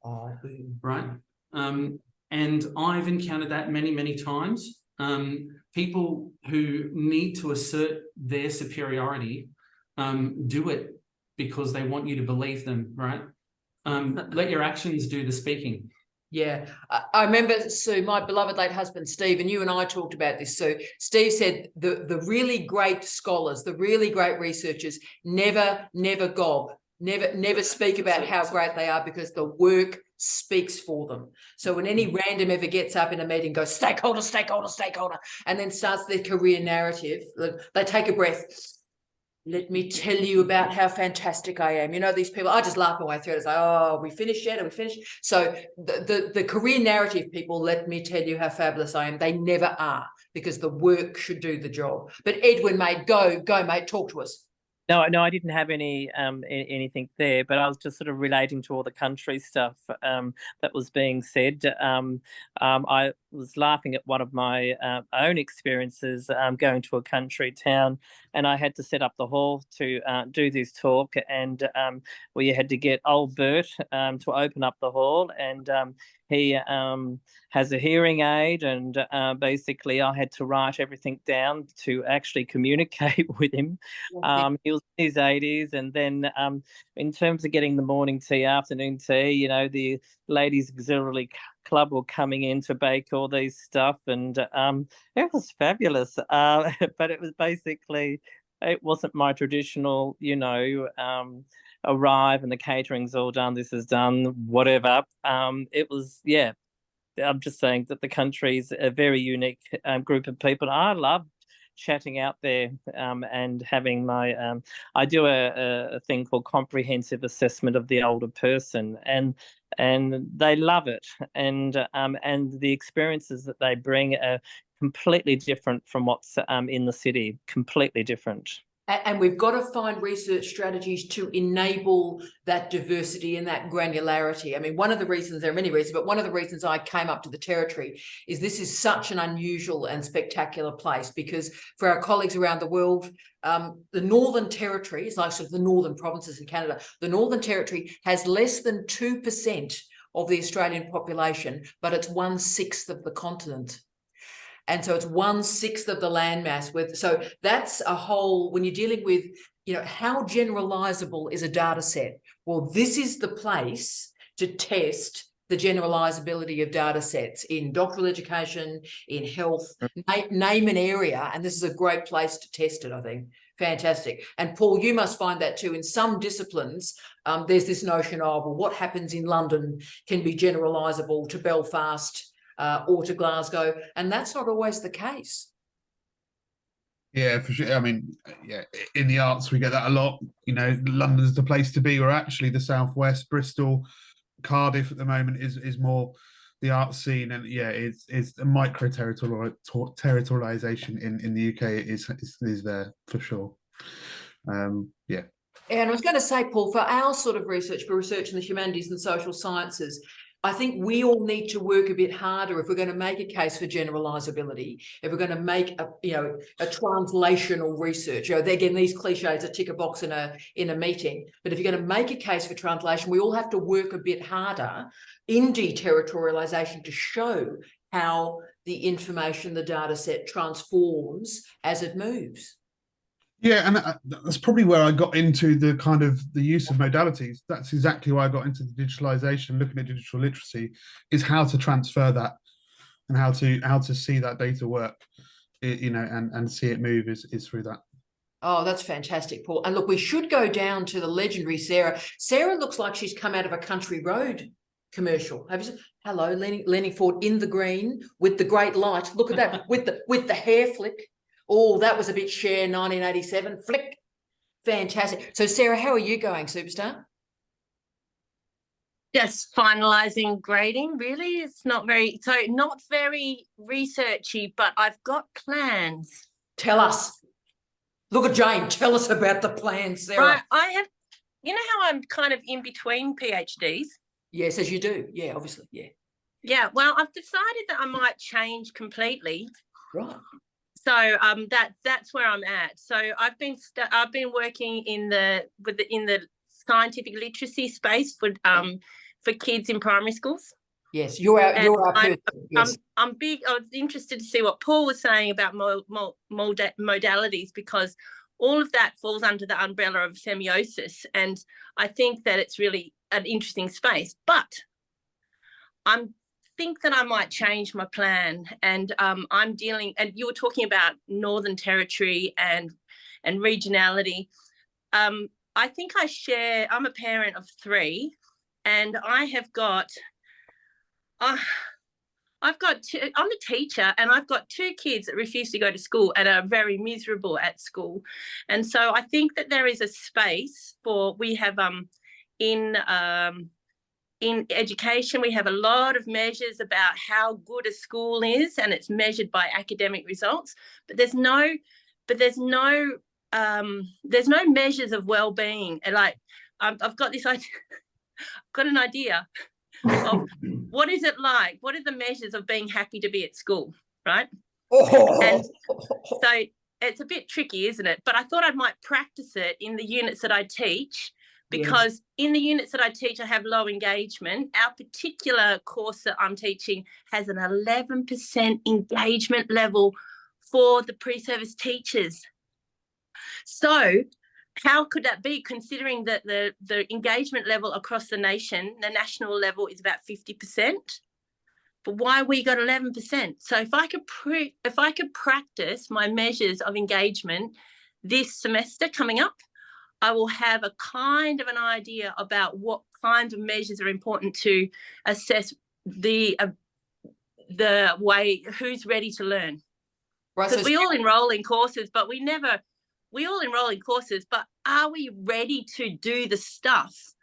Right? And I've encountered that many, many times. People who need to assert their superiority do it because they want you to believe them, right? Let your actions do the speaking. Yeah, I remember, Sue, my beloved late husband, Steve, and you and I talked about this. So Steve said the really great scholars, the really great researchers never gob, never speak about how great they are, because the work speaks for them. So when any random ever gets up in a meeting, goes stakeholder, and then starts their career narrative, they take a breath. Let me tell you about how fantastic I am. You know, these people, I just laugh my way through it. It's like, oh, are we finished yet? Are we finished? So the career narrative people, let me tell you how fabulous I am. They never are, because the work should do the job. But Edwin, mate, go, mate, talk to us. No, I didn't have anything there, but I was just sort of relating to all the country stuff that was being said. I was laughing at one of my own experiences going to a country town, and I had to set up the hall to do this talk, and we had to get old Bert to open up the hall, and he has a hearing aid, and basically I had to write everything down to actually communicate with him. He was in his 80s, and then in terms of getting the morning tea, afternoon tea, you know, the ladies auxiliary club were coming in to bake all these stuff, and it was fabulous. But it was basically, it wasn't my traditional, you know, arrive and the catering's all done, this is done, whatever. It was, yeah, I'm just saying that the country's a very unique group of people. I love chatting out there and having my I do a thing called comprehensive assessment of the older person, and they love it, and the experiences that they bring are completely different from what's in the city, completely different. And we've got to find research strategies to enable that diversity and that granularity. I mean, one of the reasons, there are many reasons, but one of the reasons I came up to the Territory is this is such an unusual and spectacular place, because for our colleagues around the world, the Northern Territory is like sort of the northern provinces in Canada. The Northern Territory has less than 2% of the Australian population, but it's 1/6 of the continent. And so it's 1/6 of the landmass. So that's a whole, when you're dealing with, how generalizable is a data set? Well, this is the place to test the generalizability of data sets in doctoral education, in health, name an area. And this is a great place to test it, I think. Fantastic. And Paul, you must find that too. In some disciplines, there's this notion of, well, what happens in London can be generalizable to Belfast, or to Glasgow, and that's not always the case. Yeah, for sure. I mean, yeah, in the arts we get that a lot. London's the place to be, or actually the southwest, Bristol, Cardiff at the moment is more the art scene, and yeah, it's a micro territorialization in the UK is there for sure. Yeah. And I was going to say, Paul, for our sort of research, for research in the humanities and social sciences, I think we all need to work a bit harder if we're going to make a case for generalizability, if we're going to make a translational research. Again, these cliches are tick a box in a meeting, but if you're going to make a case for translation, we all have to work a bit harder in deterritorialization to show how the information, the data set transforms as it moves. Yeah, and that's probably where I got into the use of modalities. That's exactly why I got into the digitalization, looking at digital literacy, is how to transfer that and how to see that data work, and see it move is through that. Oh, that's fantastic, Paul. And look, we should go down to the legendary Sarah. Sarah looks like she's come out of a country road commercial. Have you? Hello, leaning forward in the green with the great light. Look at that with the hair flick. Oh, that was a bit Cher 1987 flick. Fantastic. So, Sarah, how are you going, superstar? Just finalising grading, really. It's not very researchy, but I've got plans. Tell us. Look at Jane. Tell us about the plans, Sarah. Right, I have, how I'm kind of in between PhDs? Yes, as you do. Yeah, obviously, yeah. Yeah, well, I've decided that I might change completely. Right. So that's where I'm at. So I've been working in the scientific literacy space for kids in primary schools. Yes, you're our person. Yes. I'm big. I was interested to see what Paul was saying about modalities, because all of that falls under the umbrella of semiosis, and I think that it's really an interesting space. But think that I might change my plan, and I'm dealing, and you were talking about Northern Territory and regionality. I think I'm a parent of 3, and I'm a teacher, and I've got 2 kids that refuse to go to school and are very miserable at school. And so I think that there is a space we have in education, we have a lot of measures about how good a school is, and it's measured by academic results. But there's no measures of well-being. And I've got this idea. I've got an idea of what is it like? What are the measures of being happy to be at school, right? Oh. And so it's a bit tricky, isn't it? But I thought I might practice it in the units that I teach. Because in the units that I teach, I have low engagement. Our particular course that I'm teaching has an 11% engagement level for the pre-service teachers. So how could that be, considering that the engagement level across the nation, the national level, is about 50%? But why we got 11%? So if I could practice my measures of engagement this semester coming up, I will have a kind of an idea about what kinds of measures are important to assess the way who's ready to learn. Right. Because we all enroll in courses, but are we ready to do the stuff?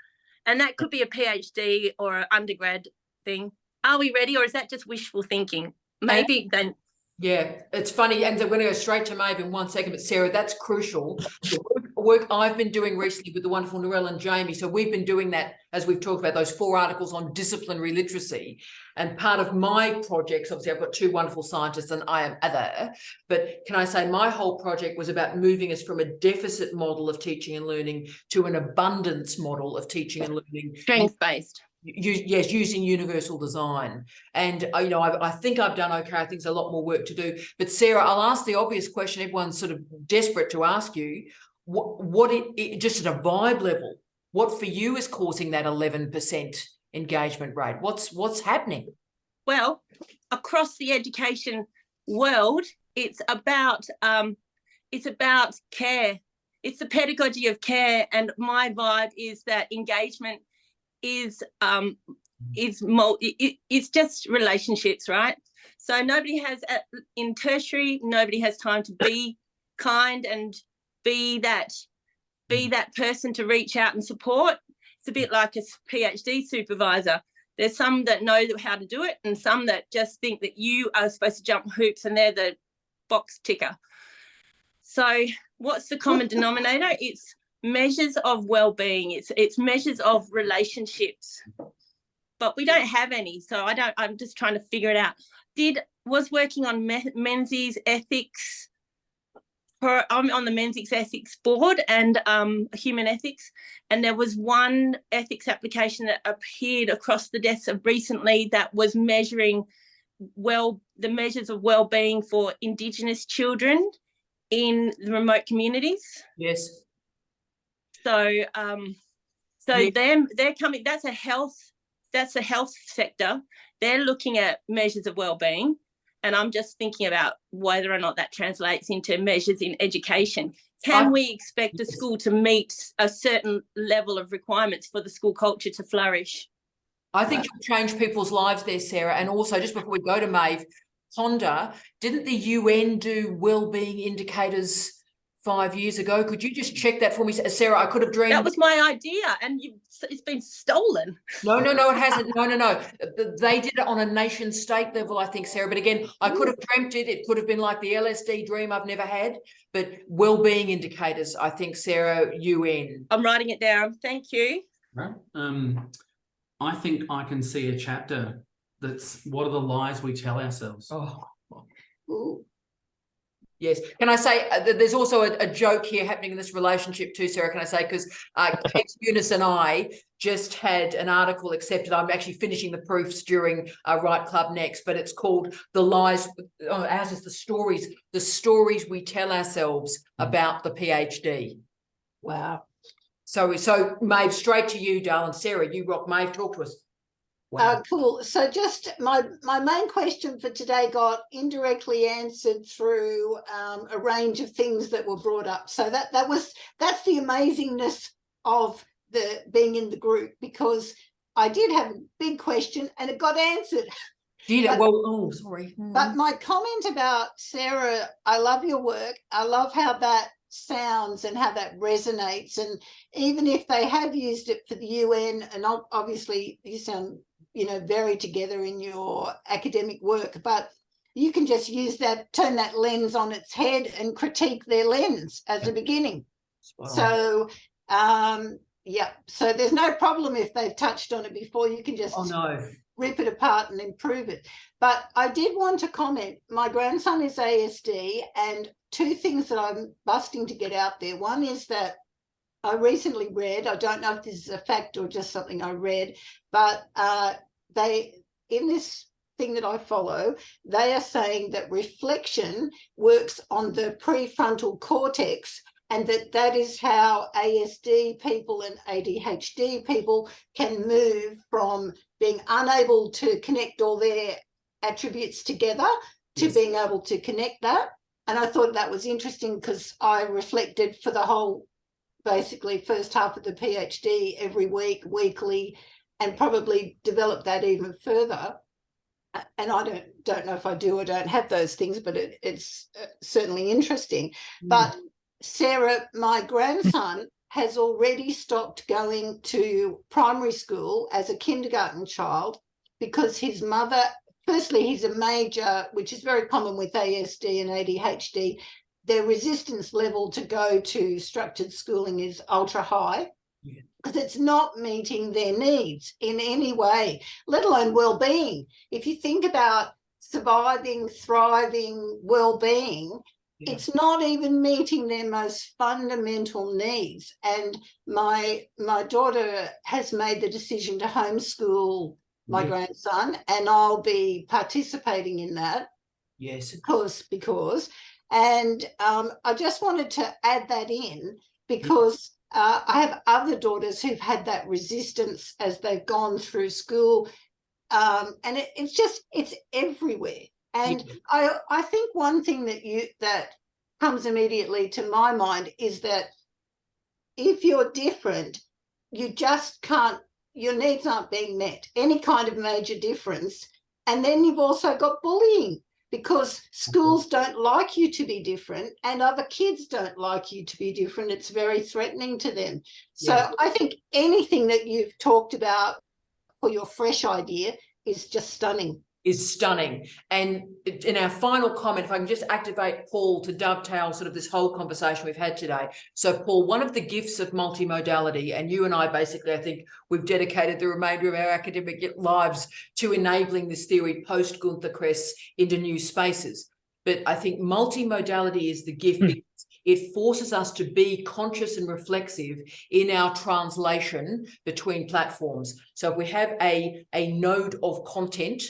And that could be a PhD or an undergrad thing. Are we ready, or is that just wishful thinking? Maybe then. Yeah, it's funny, and we're going to go straight to Maeve in 1 second, but Sarah, that's crucial. The work I've been doing recently with the wonderful Narelle and Jamie, so we've been doing that, as we've talked about, those 4 articles on disciplinary literacy, and part of my projects, obviously I've got 2 wonderful scientists and I am other, but can I say my whole project was about moving us from a deficit model of teaching and learning to an abundance model of teaching and learning. Strength-based. Yes, using universal design. And you know, I think I've done okay. I think there's a lot more work to do. But Sarah, I'll ask the obvious question everyone's sort of desperate to ask you. What just at a vibe level, what for you is causing that 11% engagement rate? What's happening? Well, across the education world, it's about care. It's the pedagogy of care, and my vibe is that engagement is it's just relationships, right? So nobody has in tertiary, nobody has time to be kind and be that person to reach out and support. It's a bit like a PhD supervisor. There's some that know how to do it and some that just think that you are supposed to jump hoops and they're the box ticker. So what's the common denominator? It's measures of well-being. It's measures of relationships, but we don't have any. So I'm just trying to figure it out. Was working on Menzies ethics. I'm on the Menzies ethics board and human ethics, and there was one ethics application that appeared across the desks recently that was measuring the measures of well-being for Indigenous children in the remote communities. Yes. So they're coming. That's a health sector. They're looking at measures of well-being, and I'm just thinking about whether or not that translates into measures in education. Can we expect a school to meet a certain level of requirements for the school culture to flourish? I think you'll change people's lives there, Sarah. And also, just before we go to Maeve, ponder, didn't the UN do well-being indicators 5 years ago? Could you just check that for me, Sarah? I could have dreamed. That was my idea, and it's been stolen. No, it hasn't. No. They did it on a nation state level, I think, Sarah. But again, I could have dreamt it. It could have been like the LSD dream I've never had. But well-being indicators, I think, Sarah, UN. I'm writing it down. Thank you. Right. I think I can see a chapter that's what are the lies we tell ourselves. Oh. Ooh. Yes. Can I say there's also a joke here happening in this relationship too, Sarah, can I say, because Kate Eunice and I just had an article accepted. I'm actually finishing the proofs during Right Club next, but it's called The Lies, ours is the stories we tell ourselves about the PhD. Wow. So Maeve, straight to you, darling. Sarah, you rock. Maeve, talk to us. Wow. Cool. So just my main question for today got indirectly answered through a range of things that were brought up. So that's the amazingness of the being in the group, because I did have a big question and it got answered. Did it? Well, oh, sorry. But my comment about Sarah, I love your work. I love how that sounds and how that resonates. And even if they have used it for the UN, and obviously you sound very together in your academic work, but you can just use that, turn that lens on its head and critique their lens as a beginning. So so there's no problem if they've touched on it before. You can just rip it apart and improve it. But I did want to comment, my grandson is ASD, and 2 things that I'm busting to get out there. One is that I recently read, I don't know if this is a fact or just something I read, but in this thing that I follow, they are saying that reflection works on the prefrontal cortex, and that is how ASD people and ADHD people can move from being unable to connect all their attributes together to being able to connect that. And I thought that was interesting because I reflected for the whole, basically, first half of the PhD every week, weekly, and probably develop that even further. And I don't know if I do or don't have those things, but it's certainly interesting. But Sarah, my grandson has already stopped going to primary school as a kindergarten child because his mother firstly, he's a major, which is very common with ASD and ADHD. Their resistance level to go to structured schooling is ultra high because it's not meeting their needs in any way, let alone well-being. If you think about surviving, thriving, well-being, it's not even meeting their most fundamental needs. And my daughter has made the decision to homeschool my grandson, and I'll be participating in that. Yes. Because and I just wanted to add that in because I have other daughters who've had that resistance as they've gone through school, and it's everywhere. And I think one thing that comes immediately to my mind is that if you're different, you just can't, your needs aren't being met, any kind of major difference. And then you've also got bullying, because schools don't like you to be different and other kids don't like you to be different. It's very threatening to them. So I think anything that you've talked about for your fresh idea is just stunning. And in our final comment, if I can just activate Paul to dovetail sort of this whole conversation we've had today. So Paul, one of the gifts of multimodality, and you and I basically, I think we've dedicated the remainder of our academic lives to enabling this theory post Gunther Kress into new spaces. But I think multimodality is the gift because it forces us to be conscious and reflexive in our translation between platforms. So if we have a node of content,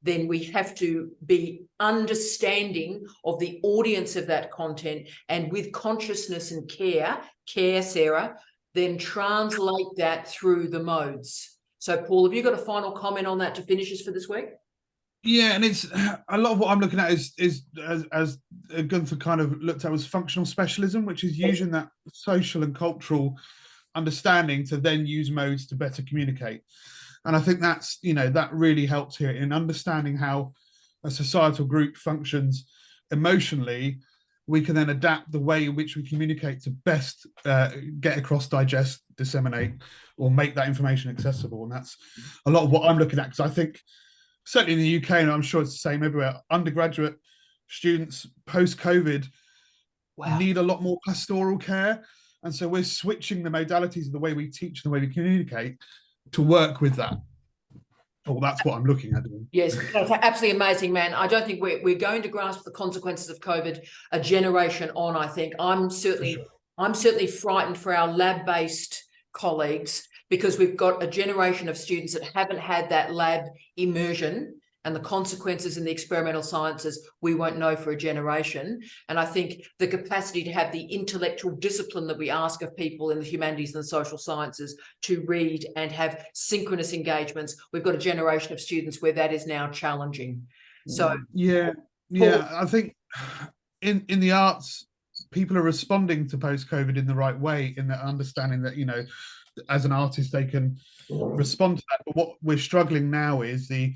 then we have to be understanding of the audience of that content, and with consciousness and care, Sarah, then translate that through the modes. So Paul, have you got a final comment on that to finish us for this week? Yeah, and it's a lot of what I'm looking at is as Gunther kind of looked at was functional specialism, which is using that social and cultural understanding to then use modes to better communicate. And I think that's, that really helps here in understanding how a societal group functions emotionally. We can then adapt the way in which we communicate to best get across, digest, disseminate, or make that information accessible. And that's a lot of what I'm looking at, because I think certainly in the UK, and I'm sure it's the same everywhere, undergraduate students post-COVID need a lot more pastoral care. And so we're switching the modalities of the way we teach and the way we communicate to work with that. Oh, that's what I'm looking at. Yes, absolutely amazing, man. I don't think we're going to grasp the consequences of COVID a generation on. I think I'm certainly frightened for our lab-based colleagues, because we've got a generation of students that haven't had that lab immersion, and the consequences in the experimental sciences we won't know for a generation. And I think the capacity to have the intellectual discipline that we ask of people in the humanities and the social sciences to read and have synchronous engagements, we've got a generation of students where that is now challenging. So I think in the arts, people are responding to post-COVID in the right way, in that understanding that, as an artist, they can respond to that. But what we're struggling now is the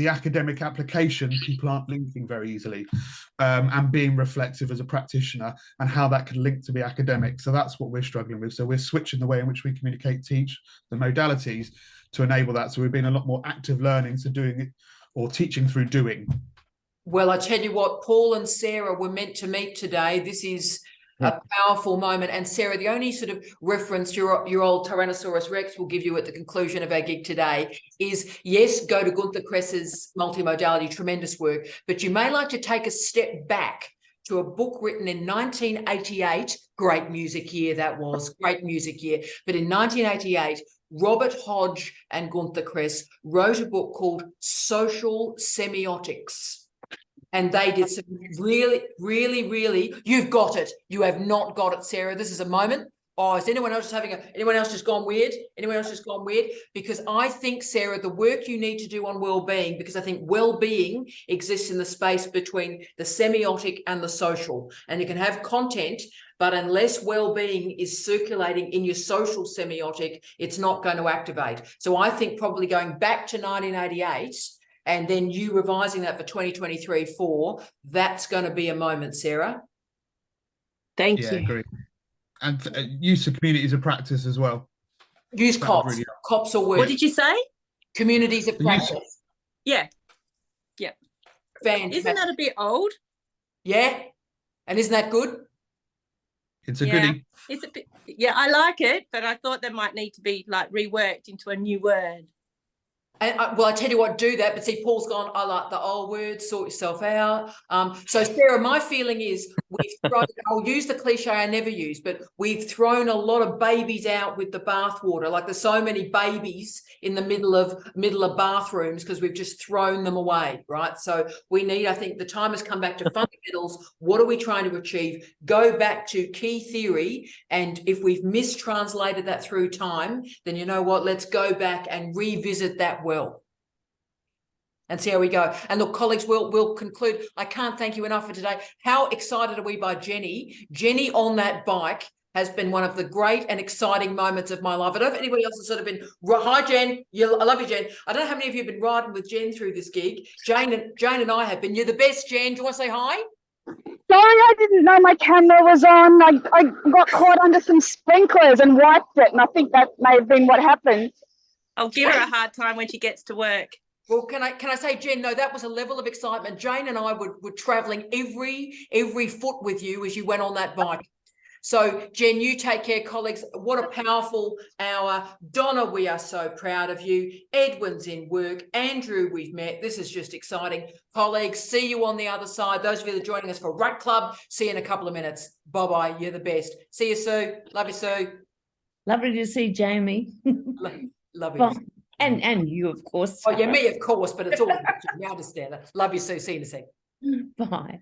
academic application. People aren't linking very easily, and being reflexive as a practitioner, and how that can link to the academic. So that's what we're struggling with. So we're switching the way in which we communicate, teach, the modalities to enable that. So we've been a lot more active learning, so doing it or teaching through doing. Well, I tell you what, Paul and Sarah were meant to meet today. This is a powerful moment. And Sarah, the only sort of reference your old Tyrannosaurus Rex will give you at the conclusion of our gig today is, yes, go to Gunther Kress's multimodality, tremendous work, but you may like to take a step back to a book written in 1988, great music year that was, great music year, but in 1988, Robert Hodge and Gunther Kress wrote a book called Social Semiotics. And they did some really, you've got it. You have not got it, Sarah. This is a moment. Oh, is anyone else anyone else just gone weird? Anyone else just gone weird? Because I think, Sarah, the work you need to do on well-being, because I think well-being exists in the space between the semiotic and the social. And you can have content, but unless well-being is circulating in your social semiotic, it's not going to activate. So I think probably going back to 1988, and then you revising that for 2023-4, that's going to be a moment, Sarah. Thank you. Agree. And use of communities of practice as well. Use COPs. COPs or work. What did you say? Communities of practice. Yeah. Yeah. Fantastic. Isn't that a bit old? Yeah. And isn't that good? It's a goodie. It's a bit, yeah, I like it, but I thought there might need to be like reworked into a new word. And well, I tell you what, do that. But see, Paul's gone, I like the old word, sort yourself out. So Sarah, my feeling is I'll use the cliche I never use, but we've thrown a lot of babies out with the bathwater. Like there's so many babies in the middle of bathrooms because we've just thrown them away, right? So we need, I think the time has come back to fundamentals. What are we trying to achieve? Go back to key theory. And if we've mistranslated that through time, then you know what, let's go back and revisit that well and see how we go. And look, colleagues, we'll conclude. I can't thank you enough for today. How excited are we by Jenny? Jenny on that bike has been one of the great and exciting moments of my life. I don't know if anybody else has sort of been, hi, Jen. I love you, Jen. I don't know how many of you have been riding with Jen through this gig. Jane and I have been. You're the best, Jen. Do you want to say hi? Sorry, I didn't know my camera was on. I got caught under some sprinklers and wiped it, and I think that may have been what happened. I'll give her a hard time when she gets to work. Well, can I say, Jen, no, that was a level of excitement. Jane and I were traveling every foot with you as you went on that bike. So, Jen, you take care, colleagues. What a powerful hour. Donna, we are so proud of you. Edwin's in work. Andrew, we've met. This is just exciting. Colleagues, see you on the other side. Those of you that are joining us for Ruck Club, see you in a couple of minutes. Bye-bye. You're the best. See you, Sue. Love you, Sue. Lovely to see Jamie. Love you. Well, and you, of course. Oh, yeah, me, of course, but it's all you understand. Love you, Sue. See you in a sec. Bye.